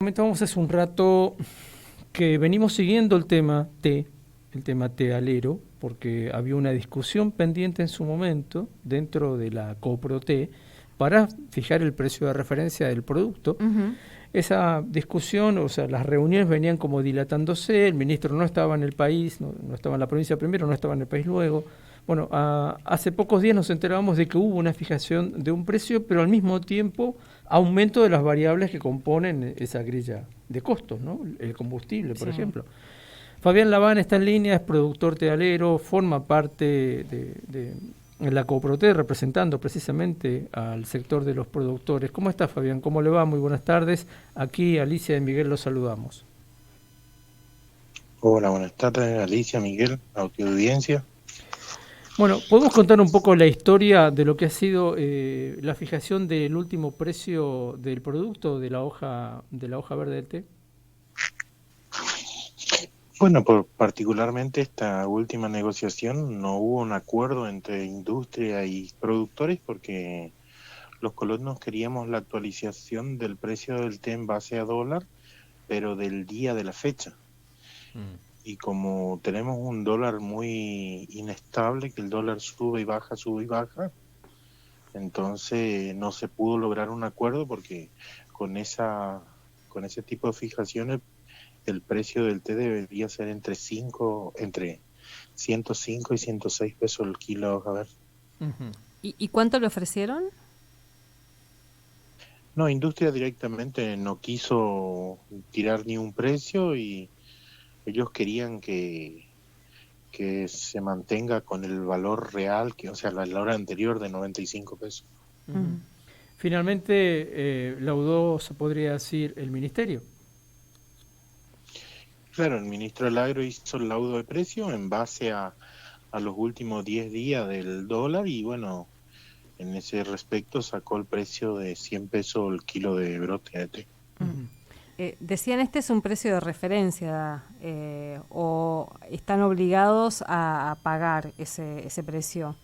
Comentábamos hace un rato que venimos siguiendo el tema tealero, porque había una discusión pendiente en su momento dentro de la Coproté para fijar el precio de referencia del producto. Ujú. Esa discusión, o sea, las reuniones venían como dilatándose, el ministro no estaba en el país, no estaba en la provincia primero, no estaba en el país luego. Bueno, hace pocos días nos enterábamos de que hubo una fijación de un precio, pero al mismo tiempo aumento de las variables que componen esa grilla de costos, ¿no? El combustible, por Sí. ejemplo. Fabián Laván está en línea, es productor tealero, forma parte de la Coproté, representando precisamente al sector de los productores. ¿Cómo está, Fabián? ¿Cómo le va? Muy buenas tardes. Aquí Alicia y Miguel los saludamos. Hola, buenas tardes, Alicia, Miguel, audiencia. Bueno, ¿podemos contar un poco la historia de lo que ha sido la fijación del último precio del producto de la hoja verde del té? Bueno, particularmente esta última negociación no hubo un acuerdo entre industria y productores porque los colonos queríamos la actualización del precio del té en base a dólar, pero del día de la fecha. Y como tenemos un dólar muy inestable, que el dólar sube y baja, entonces no se pudo lograr un acuerdo porque con con ese tipo de fijaciones el precio del té debería ser entre 105 y 106 pesos el kilo. A ver, Ujú. ¿Y cuánto le ofrecieron? no, industria directamente no quiso tirar ni un precio y ellos querían que se mantenga con el valor real, o sea, la hora anterior de 95 pesos. Ujú. Ujú. Finalmente, laudó, se podría decir, el ministerio. Claro, el ministro del Agro hizo el laudo de precio en base a los últimos 10 días del dólar y bueno, en ese respecto sacó el precio de 100 pesos el kilo de brote de té. Mm. Ujú. Decían, este es un precio de referencia, o están obligados a pagar ese precio.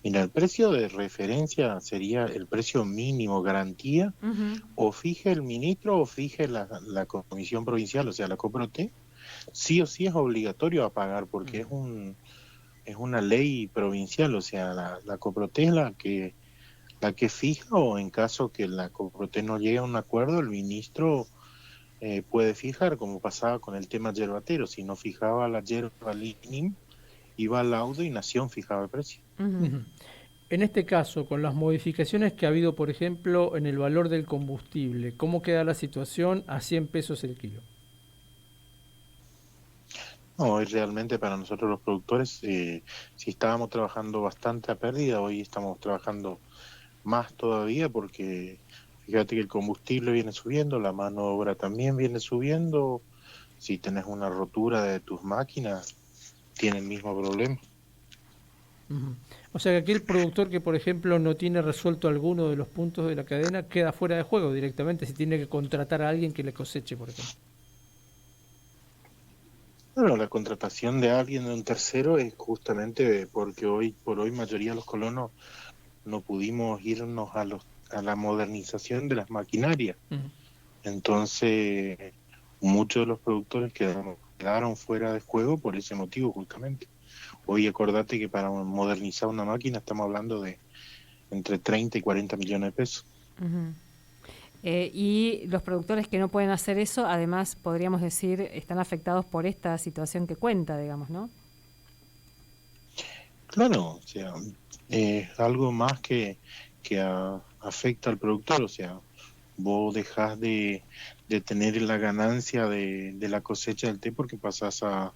Mira, el precio de referencia sería el precio mínimo garantía, Ujú. o fije el ministro o fije la comisión provincial, o sea, la Coproté, sí o sí es obligatorio a pagar porque es una ley provincial, o sea, la Coproté es la que fija o en caso que la Coproté no llegue a un acuerdo, el ministro puede fijar, como pasaba con el tema yerbatero, si no fijaba la yerba linim, iba al laudo y Nación fijaba el precio. Ujú. Ujú. En este caso, con las modificaciones que ha habido, por ejemplo, en el valor del combustible, ¿cómo queda la situación a 100 pesos el kilo? No, hoy realmente para nosotros los productores, si estábamos trabajando bastante a pérdida, hoy estamos trabajando más todavía porque fíjate que el combustible viene subiendo, la mano de obra también viene subiendo, si tenés una rotura de tus máquinas, tiene el mismo problema. Ujú. O sea que aquel productor que, por ejemplo, no tiene resuelto alguno de los puntos de la cadena queda fuera de juego directamente si tiene que contratar a alguien que le coseche, por ejemplo. Bueno, la contratación de alguien, de un tercero, es justamente porque hoy por hoy mayoría de los colonos no pudimos irnos a la modernización de las maquinarias. Ujú. Entonces, muchos de los productores quedaron fuera de juego por ese motivo justamente. Hoy acordate que para modernizar una máquina estamos hablando de entre 30 y 40 millones de pesos. Ujú. Y los productores que no pueden hacer eso, además, podríamos decir, están afectados por esta situación que cuenta, digamos, ¿no? Claro, o sea, es algo más que afecta al productor, o sea, vos dejás de tener la ganancia de la cosecha del té porque pasás a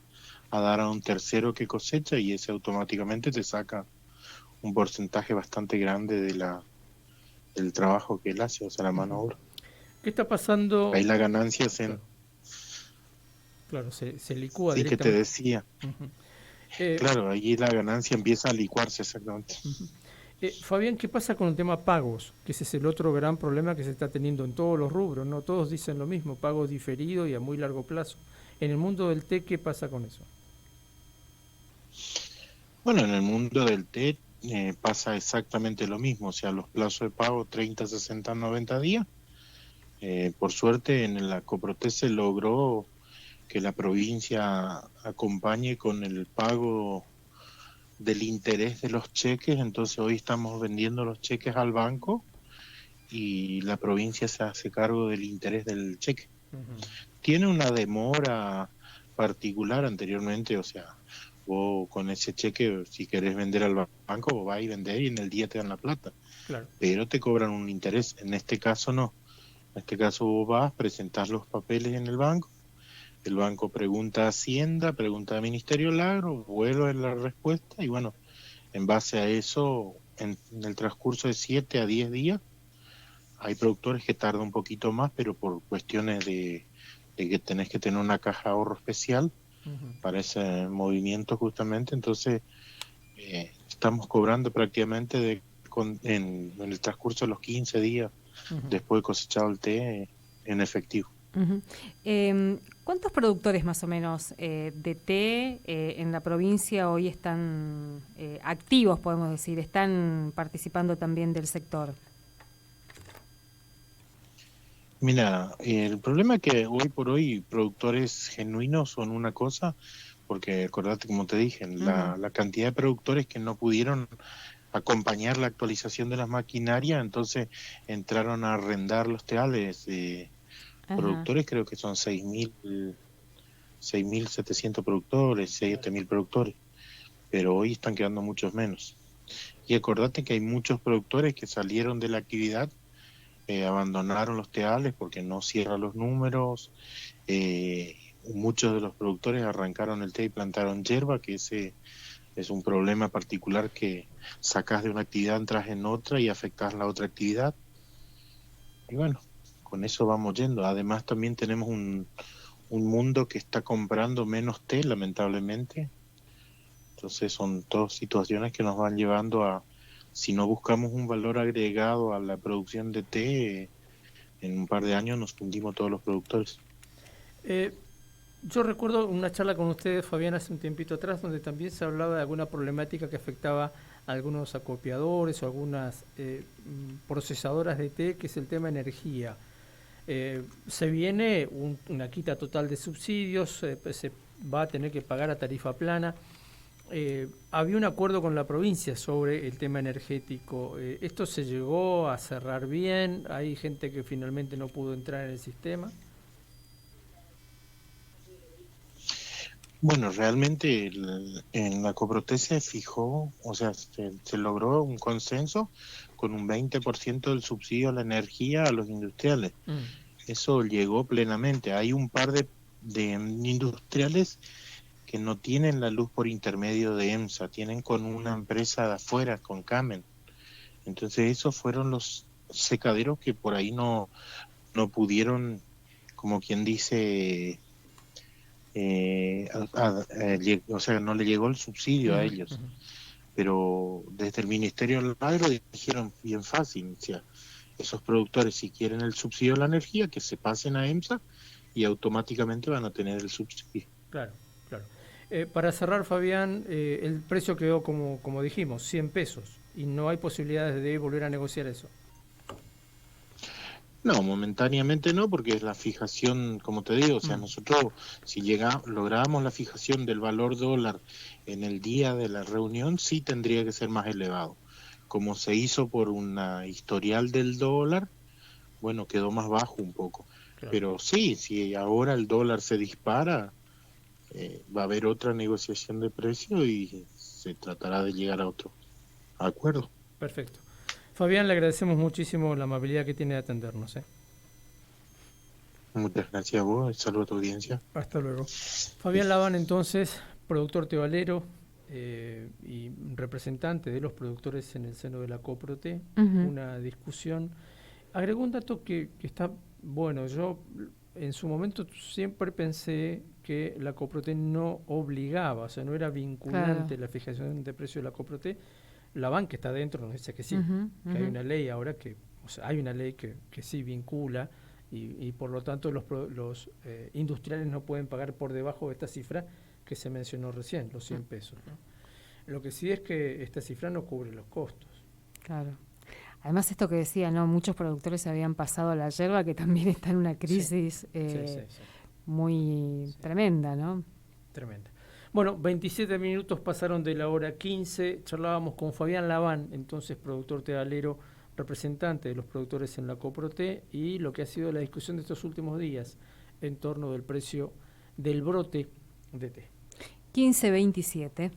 dar a un tercero que cosecha y ese automáticamente te saca un porcentaje bastante grande del trabajo que él hace, o sea, la mano Ujú. obra. ¿Qué está pasando? Ahí la ganancia Claro, claro, se licúa sí que te directamente. decía, Ujú. Eh, claro, ahí la ganancia empieza a licuarse exactamente. Ujú. Fabián, ¿qué pasa con el tema pagos? Que ese es el otro gran problema que se está teniendo en todos los rubros, ¿no? Todos dicen lo mismo, pagos diferidos y a muy largo plazo. En el mundo del té, ¿qué pasa con eso? Bueno, en el mundo del té pasa exactamente lo mismo, o sea, los plazos de pago 30, 60, 90 días Por suerte en la Coprote se logró que la provincia acompañe con el pago del interés de los cheques, entonces hoy estamos vendiendo los cheques al banco y la provincia se hace cargo del interés del cheque. Ujú. Tiene una demora particular anteriormente, o sea, vos con ese cheque, si querés vender al banco, vos vas y vendés y en el día te dan la plata, Claro. pero te cobran un interés. En este caso no. En este caso vos vas, presentás los papeles en el banco pregunta a Hacienda, pregunta a Ministerio del Agro, vuelve la respuesta y bueno, en base a eso, en el transcurso de 7 a 10 días, hay productores que tardan un poquito más, pero por cuestiones de que tenés que tener una caja de ahorro especial Ujú. para ese movimiento justamente, entonces estamos cobrando prácticamente en el transcurso de los 15 días Ujú. después de cosechado el té en efectivo. Ujú. ¿Cuántos productores más o menos de té en la provincia hoy están activos, podemos decir, están participando también del sector? Mira, el problema es que hoy por hoy productores genuinos son una cosa, porque acordate, como te dije, Ujú. la cantidad de productores que no pudieron acompañar la actualización de las maquinarias, entonces entraron a arrendar los teales. Ajá. Productores creo que son 6.700 productores, 7.000 productores, pero hoy están quedando muchos menos. Y acordate que hay muchos productores que salieron de la actividad, abandonaron los teales porque no cierran los números. Muchos de los productores arrancaron el té y plantaron hierba, que ese es un problema particular que sacás de una actividad, entras en otra y afectás la otra actividad. Y bueno, con eso vamos yendo. Además también tenemos un mundo que está comprando menos té, lamentablemente. Entonces son todas situaciones que nos van llevando a, si no buscamos un valor agregado a la producción de té, en un par de años nos hundimos todos los productores. Eh, yo recuerdo una charla con ustedes, Fabián, hace un tiempito atrás, donde también se hablaba de alguna problemática que afectaba a algunos acopiadores o algunas procesadoras de té, que es el tema energía. Se viene una quita total de subsidios, pues se va a tener que pagar a tarifa plana. Había un acuerdo con la provincia sobre el tema energético. ¿Esto se llegó a cerrar bien? ¿Hay gente que finalmente no pudo entrar en el sistema? Bueno, realmente en la Coprote se fijó, o sea, se logró un consenso con un 20% del subsidio a la energía a los industriales. Mm. Eso llegó plenamente. Hay un par de industriales que no tienen la luz por intermedio de EMSA, tienen con una empresa de afuera, con Camen. Entonces esos fueron los secaderos que por ahí no pudieron, como quien dice, o sea, no le llegó el subsidio a Ujú, ellos. ujú. Pero desde el Ministerio del Agro dijeron bien fácil, o sea, esos productores si quieren el subsidio de la energía, que se pasen a EMSA y automáticamente van a tener el subsidio. Claro, claro. Para cerrar, Fabián, el precio quedó como dijimos, 100 pesos, y no hay posibilidades de volver a negociar eso. No, momentáneamente no, porque es la fijación, como te digo, o sea, Mm. nosotros si logramos la fijación del valor dólar en el día de la reunión, sí tendría que ser más elevado. Como se hizo por una historial del dólar, bueno, quedó más bajo un poco. Claro. Pero sí, si ahora el dólar se dispara, va a haber otra negociación de precio y se tratará de llegar a otro acuerdo. Perfecto. Fabián, le agradecemos muchísimo la amabilidad que tiene de atendernos. Muchas gracias a vos, saludo a tu audiencia. Hasta luego. Fabián Laván, entonces, productor tebalero y representante de los productores en el seno de la Coprote, Ujú. una discusión. Agregó un dato que está bueno. Yo en su momento siempre pensé que la Coprote no obligaba, o sea, no era Claro. vinculante la fijación de precio de la Coprote. La banca está dentro, nos dice que sí, Ujú, que hay ujú. una ley ahora que, o sea, hay una ley que sí vincula y por lo tanto los industriales no pueden pagar por debajo de esta cifra que se mencionó recién, los 100 pesos, ¿no? Lo que sí es que esta cifra no cubre los costos. Claro. Además, esto que decía, ¿no? Muchos productores se habían pasado a la yerba, que también está en una crisis sí. muy tremenda, ¿no? Tremenda. Bueno, 27 minutos pasaron de la hora 15. Charlábamos con Fabián Laván, entonces productor tealero, representante de los productores en la Coproté, y lo que ha sido la discusión de estos últimos días en torno del precio del brote de té. 15.27.